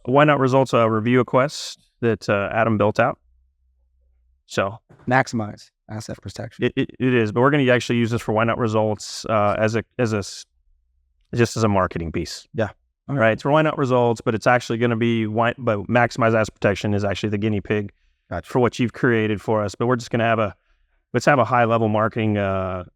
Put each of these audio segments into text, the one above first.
Why not results review a quest that Adam built out. So maximize asset protection. It is, but we're going to actually use this for why not results just as a marketing piece. Yeah. All right. So why not results, but it's actually going to be but maximize asset protection is actually the guinea pig for what you've created for us. But we're just going to let's have a high level marketing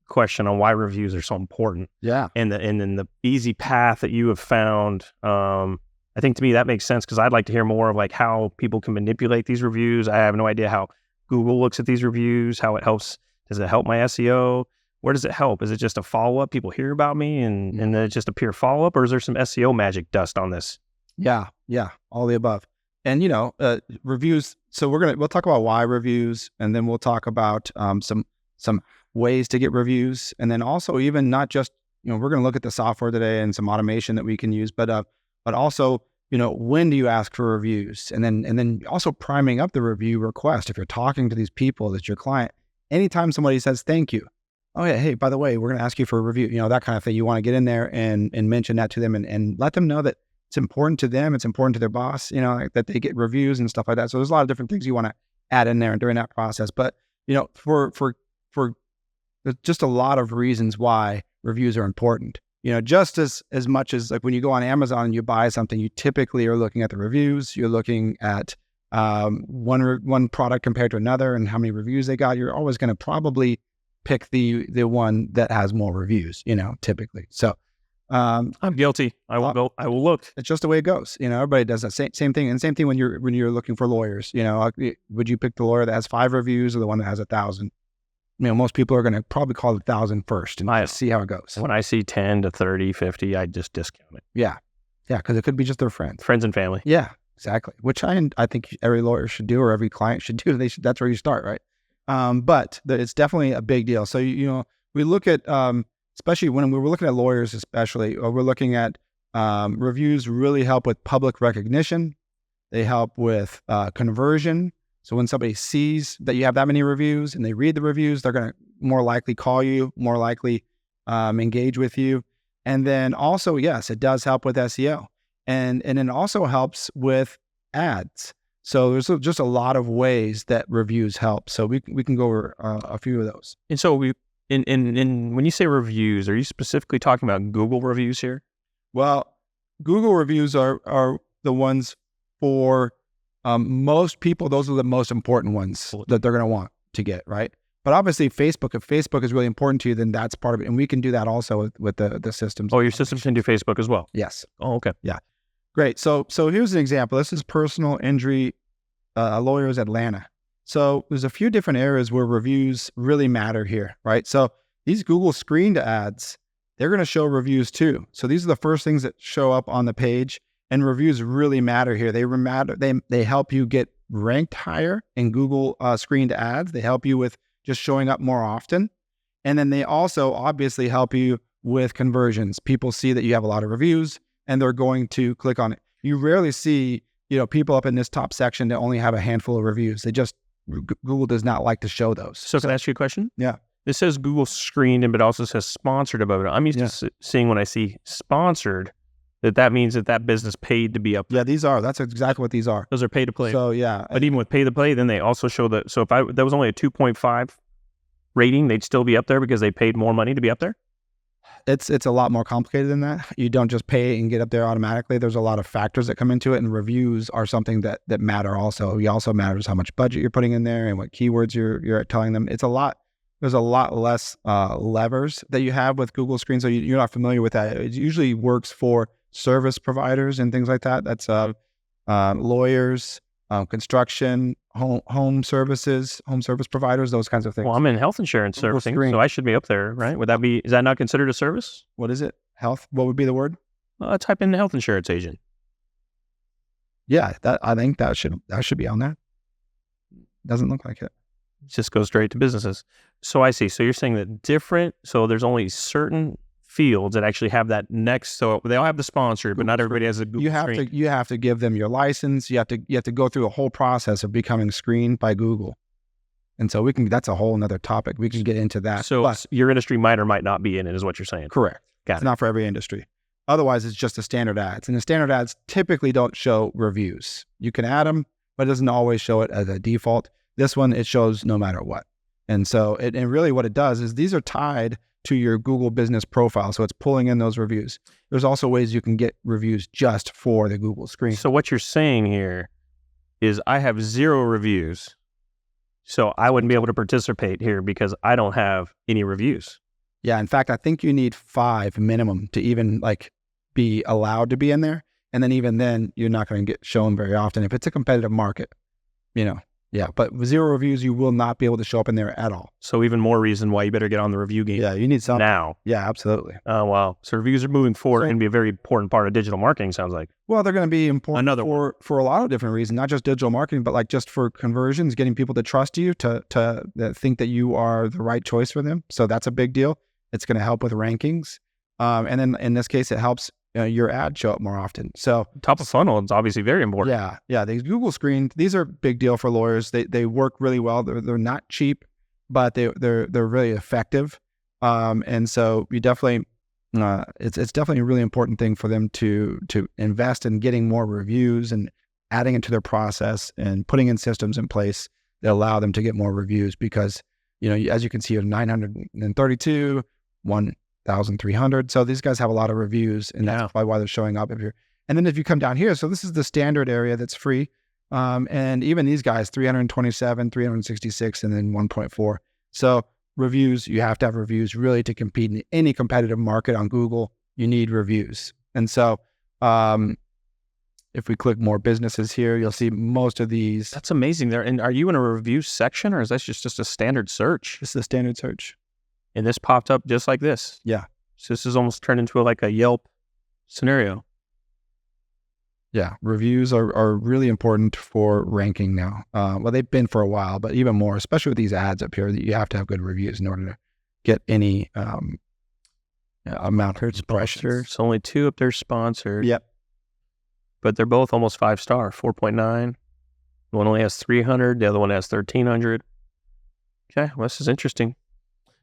question on why reviews are so important. Yeah. And then the easy path that you have found. I think to me that makes sense because I'd like to hear more of like how people can manipulate these reviews. I have no idea how Google looks at these reviews, how it helps. Does it help my SEO? Where does it help? Is it just a follow-up? People hear about me and then it's just a pure follow-up, or is there some SEO magic dust on this? Yeah, all the above. And reviews. So we'll talk about why reviews, and then we'll talk about some ways to get reviews, and then also even not just we're going to look at the software today and some automation that we can use, but also when do you ask for reviews, and then also priming up the review request if you're talking to these people that's your client. Anytime somebody says thank you, oh yeah, hey, by the way, we're going to ask you for a review, that kind of thing. You want to get in there and mention that to them and let them know that it's important to them. It's important to their boss, that they get reviews and stuff like that. So there's a lot of different things you want to add in there during that process. But, for there's just a lot of reasons why reviews are important, just as much as like when you go on Amazon and you buy something, you typically are looking at the reviews. You're looking at one product compared to another and how many reviews they got. You're always going to probably pick the one that has more reviews, typically. So I'm guilty. I will look. It's just the way it goes. Everybody does that same thing. And same thing when you're looking for lawyers. Would you pick the lawyer that has 5 reviews or the one that has 1,000? Most people are going to probably call 1,000 first and see how it goes. When I see 10 to 30, 50, I just discount it. Yeah, because it could be just their friends and family. Yeah, exactly. Which I think every lawyer should do, or every client should do. That's where you start, right? But it's definitely a big deal. So, we look at, especially when we're looking at lawyers, we're looking at reviews really help with public recognition. They help with conversion. So when somebody sees that you have that many reviews and they read the reviews, they're going to more likely call you, more likely engage with you. And then also, yes, it does help with SEO. And it also helps with ads. So there's just a lot of ways that reviews help. So we can go over a few of those. And so when you say reviews, are you specifically talking about Google reviews here? Well, Google reviews are the ones for most people. Those are the most important ones that they're going to want to get, right? But obviously Facebook, if Facebook is really important to you, then that's part of it. And we can do that also with the systems. Oh, your systems can do Facebook as well? Yes. Oh, okay. Yeah. Great. So here's an example. This is personal injury lawyers Atlanta. So there's a few different areas where reviews really matter here, right? So these Google screened ads, they're going to show reviews too. So these are the first things that show up on the page, and reviews really matter here. They help you get ranked higher in Google screened ads. They help you with just showing up more often. And then they also obviously help you with conversions. People see that you have a lot of reviews and they're going to click on it. You rarely see, people up in this top section that only have a handful of reviews. Google does not like to show those. So can I ask you a question? Yeah. This says Google screened, but it also says sponsored above it. I'm used to seeing when I see sponsored, that means that business paid to be up there. Yeah, that's exactly what these are. Those are pay to play. So yeah. But even with pay to play, then they also show that. So if that was only a 2.5 rating, they'd still be up there because they paid more money to be up there? It's a lot more complicated than that. You don't just pay and get up there automatically. There's a lot of factors that come into it, and reviews are something that matter also. It also matters how much budget you're putting in there and what keywords you're telling them. There's a lot less levers that you have with Google Screen, so you're not familiar with that. It usually works for service providers and things like that. That's lawyers, construction, home services, home service providers, those kinds of things. Well, I'm in health insurance servicing, so I should be up there, right? Is that not considered a service? What is it? Health? What would be the word? Type in health insurance agent. Yeah, I think that should be on that. Doesn't look like it. Just goes straight to businesses. So I see. So you're saying that so there's only certain fields that actually have that next. So they all have the sponsor, but not everybody has a Google screen. You have to give them your license. You have to go through a whole process of becoming screened by Google. And so that's a whole nother topic. We can get into that. So your industry might or might not be in it, is what you're saying. Correct. Got it's not for every industry. Otherwise, it's just the standard ads. And the standard ads typically don't show reviews. You can add them, but it doesn't always show it as a default. This one, it shows no matter what. And so, and really what it does is these are tied to your Google business profile. So it's pulling in those reviews. There's also ways you can get reviews just for the Google screen. So what you're saying here is I have 0 reviews. So I wouldn't be able to participate here because I don't have any reviews. Yeah. In fact, I think you need 5 minimum to even like be allowed to be in there. And then even then, you're not going to get shown very often if it's a competitive market, you know. Yeah, but with 0 reviews, you will not be able to show up in there at all. So even more reason why you better get on the review game. Yeah, you need something. Now. Yeah, absolutely. Oh, wow. So reviews are moving forward and be a very important part of digital marketing, sounds like. Well, they're going to be important for a lot of different reasons, not just digital marketing, but like just for conversions, getting people to trust you, to think that you are the right choice for them. So that's a big deal. It's going to help with rankings. And then in this case, it helps your ad show up more often. So top of funnel is obviously very important. Yeah. These Google screens, these are a big deal for lawyers. They work really well. They're not cheap, but they're really effective. And so you definitely it's definitely a really important thing for them to invest in getting more reviews and adding it to their process and putting in systems in place that allow them to get more reviews, because as you can see, 932, 1,300. So these guys have a lot of reviews, and that's probably why they're showing up here. And then if you come down here, so this is the standard area that's free. And even these guys, 327, 366, and then 1.4. So reviews, you have to have reviews really to compete in any competitive market on Google. You need reviews. And so if we click more businesses here, you'll see most of these. That's amazing there. And are you in a review section, or is that just a standard search? This is a standard search. And this popped up just like this. Yeah. So this is almost turned into like a Yelp scenario. Yeah. Reviews are really important for ranking now. Well, they've been for a while, but even more, especially with these ads up here, that you have to have good reviews in order to get any amount of impressions. It's only 2 up there sponsored. Yep. But they're both almost 5-star, 4.9. One only has 300. The other one has 1,300. Okay. Well, this is interesting.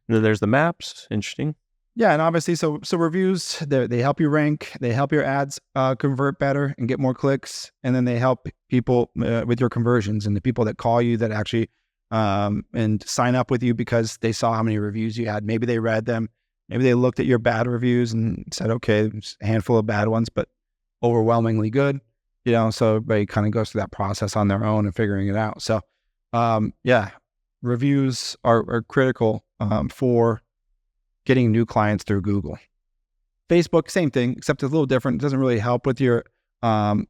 And then there's the maps. Interesting. Yeah, and obviously, so reviews, they help you rank, they help your ads convert better and get more clicks, and then they help people with your conversions and the people that call you that actually and sign up with you because they saw how many reviews you had. Maybe they read them, maybe they looked at your bad reviews and said, okay, there's a handful of bad ones, but overwhelmingly good. So everybody kind of goes through that process on their own and figuring it out. So yeah, reviews are critical for getting new clients through Google. Facebook, same thing, except it's a little different. It doesn't really help with your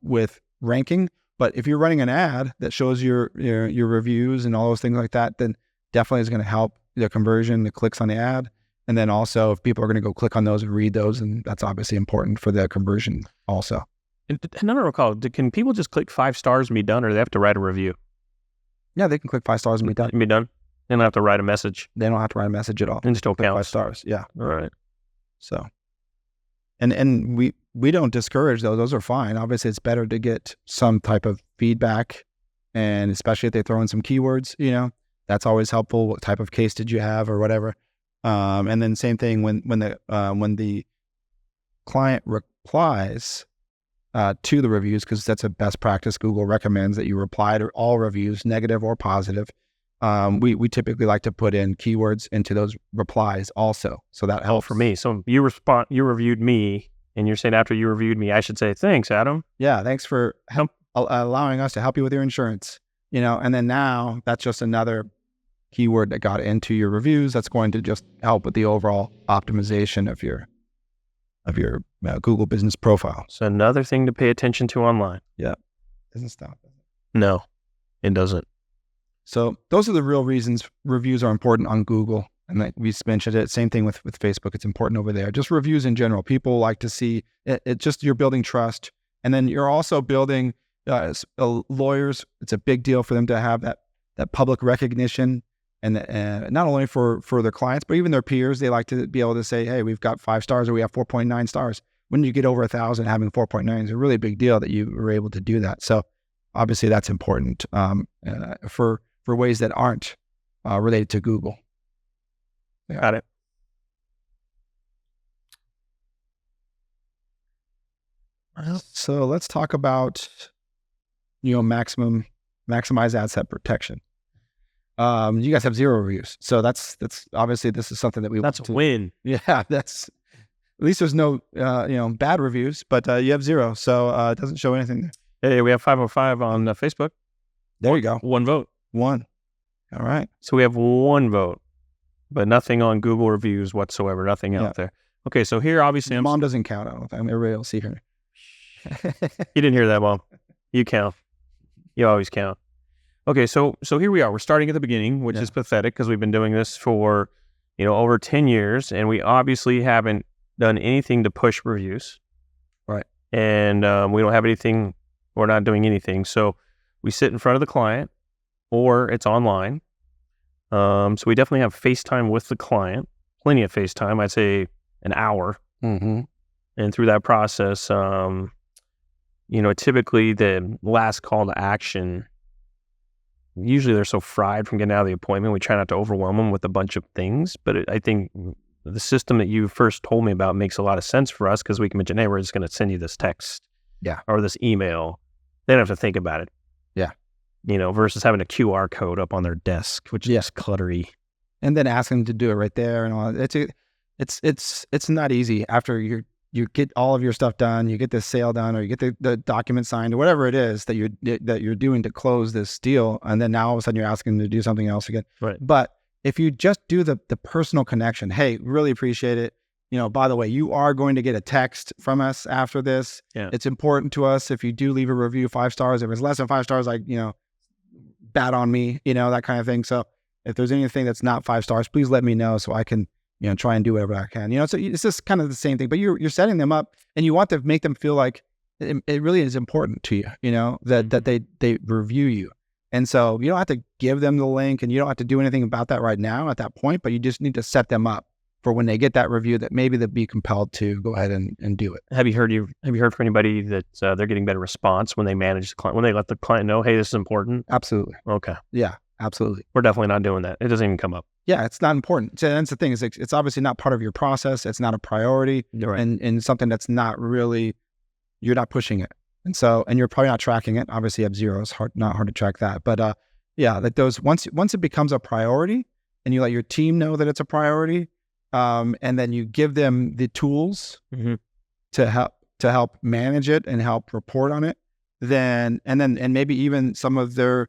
with ranking. But if you're running an ad that shows your reviews and all those things like that, then definitely is going to help the conversion, the clicks on the ad. And then also, if people are going to go click on those and read those, and that's obviously important for the conversion also. And I don't recall, can people just click 5 stars and be done, or do they have to write a review? Yeah, they can click 5 stars and be done. Be done. They don't have to write a message. They don't have to write a message at all. And still counts. 5 stars. Yeah. All right. So, and we don't discourage those. Those are fine. Obviously, it's better to get some type of feedback, and especially if they throw in some keywords, that's always helpful. What type of case did you have, or whatever. And then same thing when the client replies to the reviews, because that's a best practice. Google recommends that you reply to all reviews, negative or positive. We typically like to put in keywords into those replies also. So that helps. For me. So you reviewed me, and you're saying after you reviewed me, I should say, thanks, Adam. Yeah. Thanks for allowing us to help you with your insurance, and then now that's just another keyword that got into your reviews. That's going to just help with the overall optimization of your Google business profile. So another thing to pay attention to online. Yeah. Doesn't stop. No, it doesn't. So those are the real reasons reviews are important on Google. And like we mentioned it, same thing with Facebook. It's important over there. Just reviews in general. People like to see it. It's just, you're building trust. And then you're also building lawyers. It's a big deal for them to have that public recognition. And not only for their clients, but even their peers. They like to be able to say, hey, we've got 5 stars, or we have 4.9 stars. When you get over 1,000, having 4.9 is a really big deal that you were able to do that. So obviously that's important for ways that aren't related to Google. Yeah. Got it. So let's talk about, maximize ad set protection. You guys have 0 reviews. So that's obviously this is something that we That's want a win. Yeah, that's at least there's no bad reviews, but you have 0. So it doesn't show anything there. Hey, we have 505 on Facebook. There you go. 1 vote. 1. All right. So we have 1 vote, but nothing on Google reviews whatsoever. Nothing out there. Okay, so here obviously Mom doesn't count. I don't think everybody will see her. You didn't hear that, Mom. You count. You always count. Okay, so here we are. We're starting at the beginning, which is pathetic because we've been doing this for, over 10 years, and we obviously haven't done anything to push reviews. Right. And we don't have anything. We're not doing anything. So we sit in front of the client, or it's online. So we definitely have FaceTime with the client. Plenty of FaceTime. I'd say an hour. Mm-hmm. And through that process, typically the last call to action, usually they're so fried from getting out of the appointment, we try not to overwhelm them with a bunch of things. But I think the system that you first told me about makes a lot of sense for us because we can mention, hey, we're just going to send you this text or this email. They don't have to think about it. Yeah. Versus having a QR code up on their desk, which is cluttery. And then ask them to do it right there and all. It's not easy after you get all of your stuff done, you get the sale done, or you get the document signed, or whatever it is that you're doing to close this deal, and then now all of a sudden you're asking them to do something else again. Right. But if you just do the personal connection, hey, really appreciate it. By the way, you are going to get a text from us after this. Yeah. It's important to us if you do leave a review 5 stars. If it's less than 5 stars, bad on me, that kind of thing. So if there's anything that's not 5 stars, please let me know so I can try and do whatever I can. So it's just kind of the same thing, but you're setting them up, and you want to make them feel like it really is important to you, that they review you. And so you don't have to give them the link, and you don't have to do anything about that right now at that point, but you just need to set them up for when they get that review that maybe they'll be compelled to go ahead and do it. Have you heard from anybody that they're getting better response when they manage the client, when they let the client know, hey, this is important? Absolutely. Okay. Yeah, absolutely. We're definitely not doing that. It doesn't even come up. Yeah, it's not important. So that's the thing, is it's obviously not part of your process. It's not a priority. Right. And something that's not really, you're not pushing it. And you're probably not tracking it. Obviously you have 0. It's not hard to track that. But like those, once it becomes a priority and you let your team know that it's a priority, and then you give them the tools to help manage it and help report on it, and maybe even some of their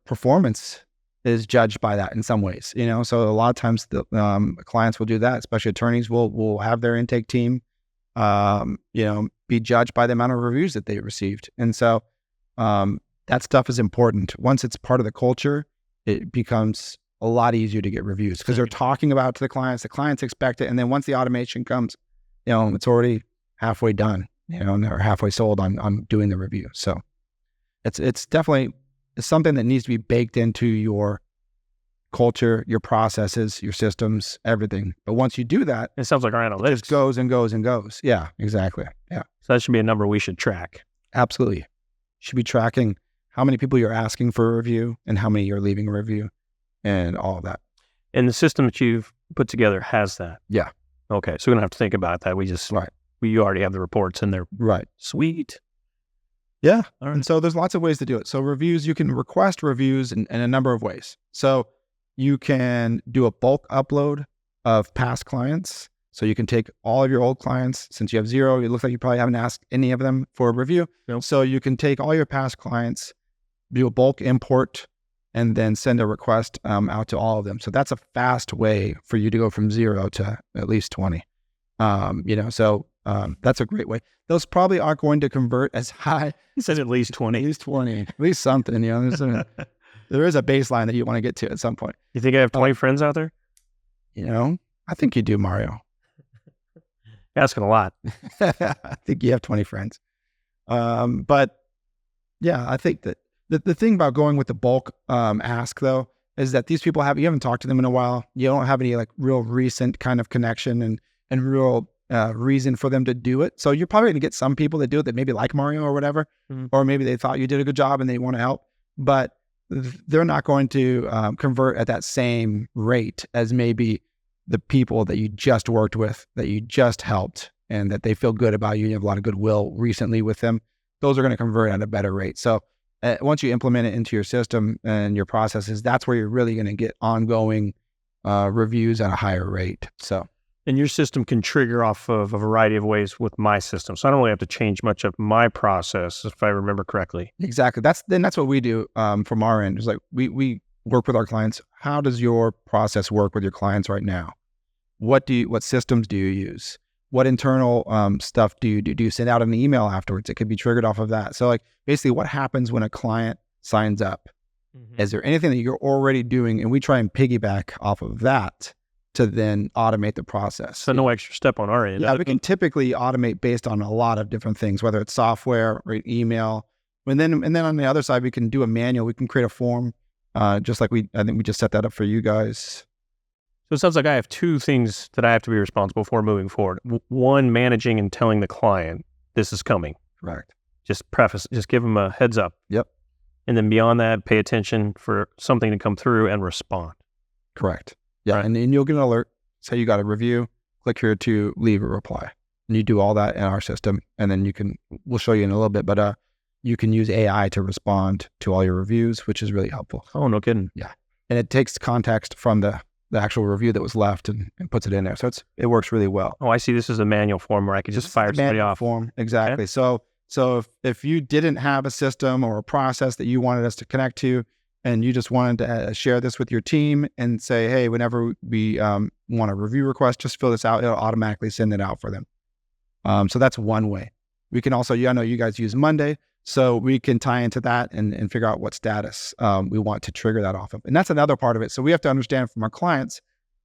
performance is judged by that in some ways, So a lot of times the clients will do that, especially attorneys will have their intake team, be judged by the amount of reviews that they received. And so that stuff is important. Once it's part of the culture, it becomes a lot easier to get reviews because they're talking about it to the clients expect it. And then once the automation comes, it's already halfway done, and they're halfway sold on doing the review. So it's definitely something that needs to be baked into your culture, your processes, your systems, everything. But once you do that, it sounds like our analytics. It just goes and goes and goes. Yeah, exactly. Yeah. So that should be a number we should track. Absolutely. Should be tracking how many people you're asking for a review and how many you're leaving a review and all of that. And the system that you've put together has that? Yeah. Okay. So we don't have to think about that. We already have the reports and they're sweet. Yeah. All right. And so there's lots of ways to do it. So reviews, you can request reviews in a number of ways. So you can do a bulk upload of past clients. So you can take all of your old clients, since you have 0, it looks like you probably haven't asked any of them for a review. Nope. So you can take all your past clients, do a bulk import, and then send a request out to all of them. So that's a fast way for you to go from 0 to at least 20. That's a great way. Those probably aren't going to convert as high. You said at least 20. At least 20. At least something, there is a baseline that you want to get to at some point. You think I have 20 friends out there? I think you do, Mario. You're asking a lot. I think you have 20 friends. But yeah, I think that the thing about going with the bulk ask, though, is that these people you haven't talked to them in a while. You don't have any real recent kind of connection and real reason for them to do it. So you're probably going to get some people that do it that maybe like Mario or whatever, or maybe they thought you did a good job and they want to help, but they're not going to convert at that same rate as maybe the people that you just worked with, that you just helped, and that they feel good about you, you have a lot of goodwill recently with them, those are going to convert at a better rate. So once you implement it into your system and your processes, that's where you're really going to get ongoing reviews at a higher rate. So, and your system can trigger off of a variety of ways with my system. So I don't really have to change much of my process, if I remember correctly. Exactly. That's what we do from our end. It's like we work with our clients. How does your process work with your clients right now? What systems do you use? What internal stuff do you do? Do you send out an email afterwards? It could be triggered off of that. So like basically what happens when a client signs up? Is there anything that you're already doing? And we try and piggyback off of that to then automate the process. So no extra step on our end. Yeah, we can typically automate based on a lot of different things, whether it's software or email. And then on the other side, we can do a manual. We can create a form, just like I think we just set that up for you guys. So it sounds like I have two things that I have to be responsible for moving forward. One, managing and telling the client this is coming. Correct. Just give them a heads up. Yep. And then beyond that, pay attention for something to come through and respond. Correct. Yeah. Right. And then you'll get an alert. Say you got a review, click here to leave a reply. And you do all that in our system. And then we'll show you in a little bit, but you can use AI to respond to all your reviews, which is really helpful. Oh, no kidding. Yeah. And it takes context from the actual review that was left and puts it in there. So it works really well. Oh, I see. This is a manual form where I could just fire somebody off. Form. Exactly. Okay. So if you didn't have a system or a process that you wanted us to connect to, and you just wanted to share this with your team and say, hey, whenever we want a review request, just fill this out. It'll automatically send it out for them. So that's one way. We can also, I know you guys use Monday, so we can tie into that and figure out what status we want to trigger that off of. And that's another part of it. So we have to understand from our clients,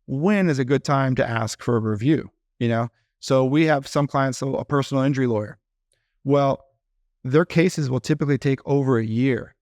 when is a good time to ask for a review, So we have some clients, so a personal injury lawyer. Well, their cases will typically take over a year.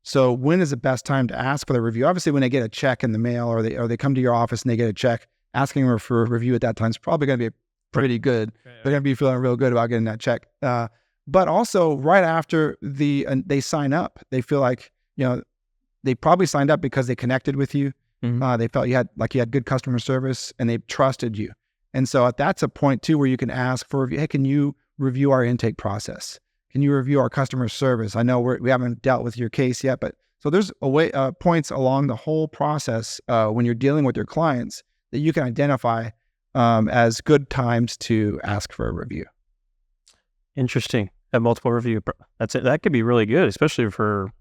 So when is the best time to ask for the review? Obviously, when they get a check in the mail or they come to your office and they get a check, asking for a review at that time is probably going to be pretty good. Yeah. They're going to be feeling real good about getting that check. But also right after they sign up, they feel like, they probably signed up because they connected with you. Mm-hmm. They felt you had good customer service and they trusted you. And so that's a point too, where you can ask for, hey, can you review our intake process? Can you review our customer service? I know we haven't dealt with your case yet, but so there's points along the whole process when you're dealing with your clients that you can identify as good times to ask for a review. Interesting. Have multiple review. That's it. That could be really good, especially for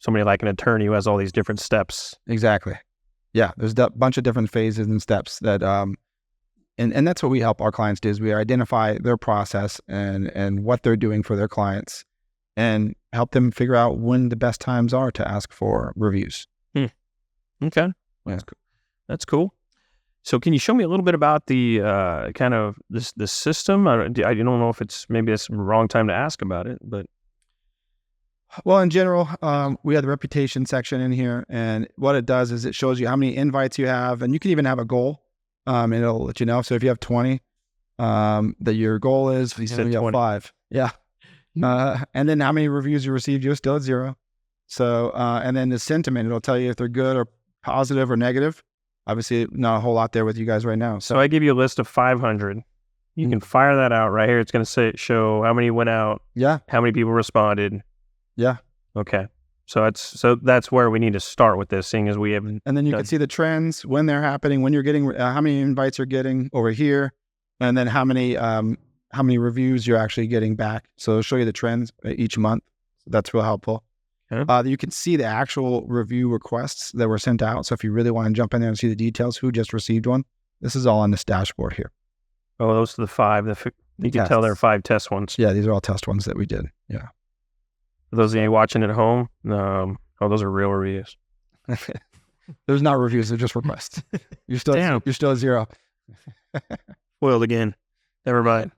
somebody like an attorney who has all these different steps. Exactly. Yeah, there's a bunch of different phases and steps that And that's what we help our clients do, is we identify their process and what they're doing for their clients and help them figure out when the best times are to ask for reviews. Okay. Yeah. That's cool. So can you show me a little bit about the kind of the system? I don't know if maybe it's the wrong time to ask about it, but. Well, in general, we have the reputation section in here, and what it does is it shows you how many invites you have, and you can even have a goal. And it'll let you know. So if you have 20, that your goal is, you have 5. Yeah. And then how many reviews you received, you're still at 0. So, and then the sentiment, it'll tell you if they're good or positive or negative. Obviously, not a whole lot there with you guys right now. So I give you a list of 500. You can fire that out right here. It's going to show how many went out. Yeah. How many people responded. Yeah. Okay. So that's where we need to start with this, seeing as we have. And then you can see the trends, when they're happening, when you're getting, how many invites you're getting over here, and then how many reviews you're actually getting back. So it'll show you the trends each month. So that's real helpful. Okay. You can see the actual review requests that were sent out. So if you really want to jump in there and see the details, who just received one, this is all on this dashboard here. Oh, those are the 5. You can tell there are 5 test ones. Yeah, these are all test ones that we did. Yeah. For those of you watching at home, those are real reviews. There's not reviews; they're just requests. You're still at 0. Foiled again. Never mind.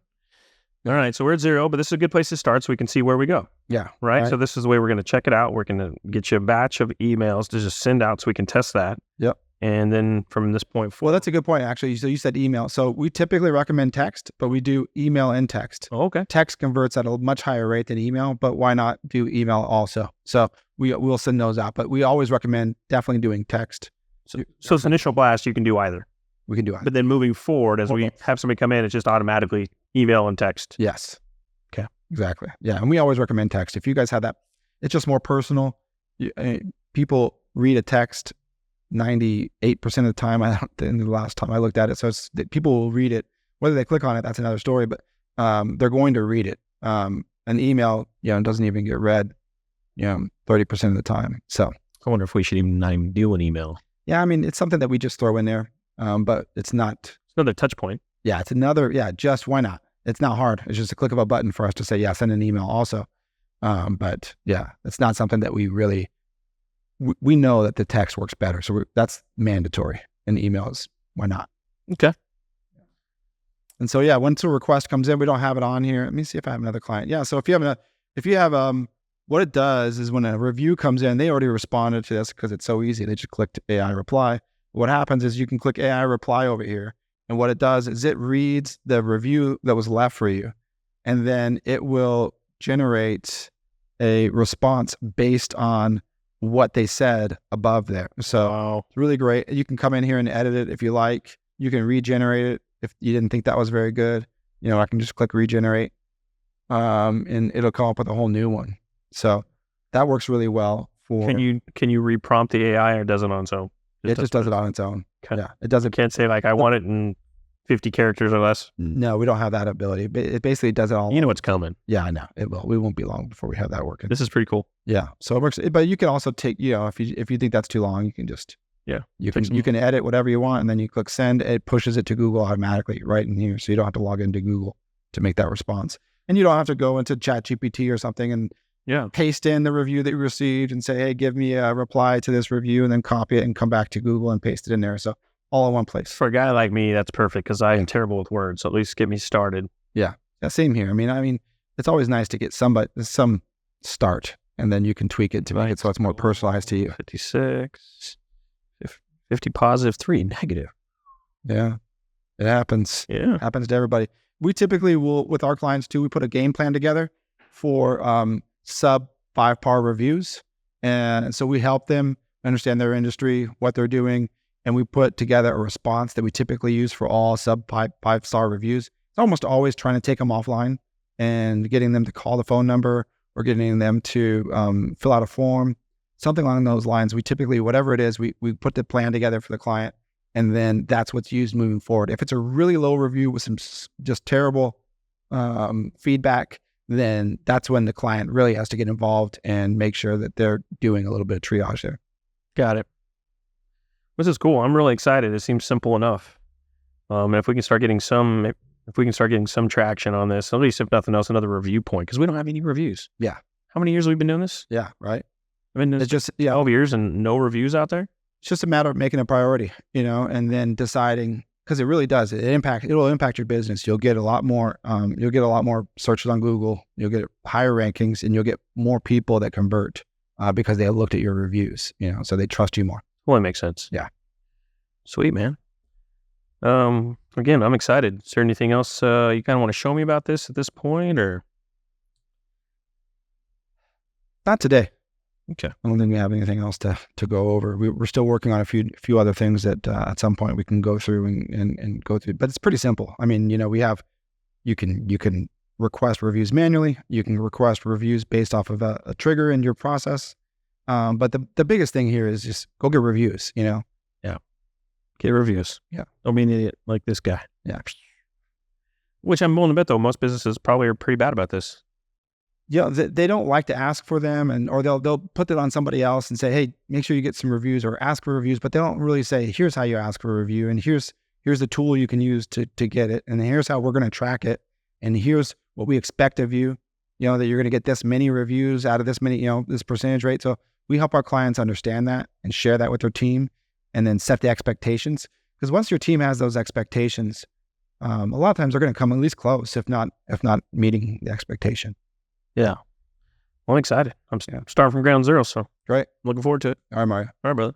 All right, so we're at 0, but this is a good place to start so we can see where we go. Yeah. Right? So this is the way we're going to check it out. We're going to get you a batch of emails to just send out so we can test that. Yep. And then from this point forward. Well, that's a good point, actually. So you said email. So we typically recommend text, but we do email and text. Oh, okay. Text converts at a much higher rate than email, but why not do email also? So we'll send those out, but we always recommend definitely doing text. So it's initial blast, you can do either. We can do either. But then moving forward, as we have somebody come in, it's just automatically, email and text. Yes. Okay. Exactly. Yeah. And we always recommend text. If you guys have that, it's just more personal. People read a text 98% of the time. The last time I looked at it. So people will read it. Whether they click on it, that's another story, but they're going to read it. An email, doesn't even get read, 30% of the time. So I wonder if we should not even do an email. Yeah, I mean, it's something that we just throw in there, but it's not. It's another touch point. Yeah, it's another, just why not? It's not hard. It's just a click of a button for us to say, send an email also. But yeah, it's not something that we really, we know that the text works better. So that's mandatory in emails. Why not? Okay. And so, once a request comes in, we don't have it on here. Let me see if I have another client. Yeah. So if you have what it does is when a review comes in, they already responded to this because it's so easy. They just clicked AI reply. What happens is you can click AI reply over here. And what it does is it reads the review that was left for you. And then it will generate a response based on what they said above there. So It's really great. You can come in here and edit it if you like. You can regenerate it if you didn't think that was very good. I can just click regenerate and it'll come up with a whole new one. So that works really well for. Can you reprompt the AI or does it on its own? It just does it on its own. Okay. Yeah, it doesn't. Can't say I want it in 50 characters or less. No, we don't have that ability. But it basically does it all. You know what's coming. Yeah, I know it will. We won't be long before we have that working. This is pretty cool. Yeah, so it works. But you can also take, if you think that's too long, you can just you can edit whatever you want, and then you click send. It pushes it to Google automatically right in here, so you don't have to log into Google to make that response, and you don't have to go into ChatGPT or something and paste in the review that you received and say, hey, give me a reply to this review, and then copy it and come back to Google and paste it in there. So all in one place. For a guy like me, that's perfect because I am terrible with words. So at least get me started. Yeah, same here. I mean, it's always nice to get some start, and then you can tweak it to make it so it's more personalized to you. 56, 50 positive, 3 negative. Yeah, it happens. Yeah, it happens to everybody. We typically will, with our clients too, we put a game plan together for sub 5-star reviews. And so we help them understand their industry, what they're doing, and we put together a response that we typically use for all sub 5-star reviews. It's almost always trying to take them offline and getting them to call the phone number or getting them to fill out a form, something along those lines. We typically, whatever it is, we put the plan together for the client, and then that's what's used moving forward. If it's a really low review with some just terrible feedback, then that's when the client really has to get involved and make sure that they're doing a little bit of triage there. Got it. This is cool. I'm really excited. It seems simple enough. And if we can start getting some traction on this, at least if nothing else, another review point, because we don't have any reviews. Yeah. How many years have we been doing this? Yeah, right. I mean, it's just 12 years and no reviews out there. It's just a matter of making a priority, and then deciding, because it really does. It'll impact your business. You'll get a lot more. You'll get a lot more searches on Google. You'll get higher rankings, and you'll get more people that convert because they looked at your reviews. So they trust you more. Well, it makes sense. Yeah. Sweet, man. Again, I'm excited. Is there anything else you kind of want to show me about this at this point, or? Not today. Okay. I don't think we have anything else to go over. We're still working on a few other things that at some point we can go through and go through. But it's pretty simple. I mean, you can request reviews manually. You can request reviews based off of a trigger in your process. But the biggest thing here is just go get reviews. Yeah. Get reviews. Yeah. Don't be an idiot like this guy. Yeah. Which I'm willing to bet though, most businesses probably are pretty bad about this. Yeah, they don't like to ask for them, or they'll put it on somebody else and say, hey, make sure you get some reviews or ask for reviews, but they don't really say, here's how you ask for a review, and here's the tool you can use to get it, and here's how we're going to track it, and here's what we expect of you, that you're going to get this many reviews out of this many, this percentage rate. So we help our clients understand that and share that with their team, and then set the expectations. Because once your team has those expectations, a lot of times they're going to come at least close, if not meeting the expectation. Yeah. Well, I'm excited. I'm starting from ground zero, so great. Looking forward to it. All right, Mario. All right, brother.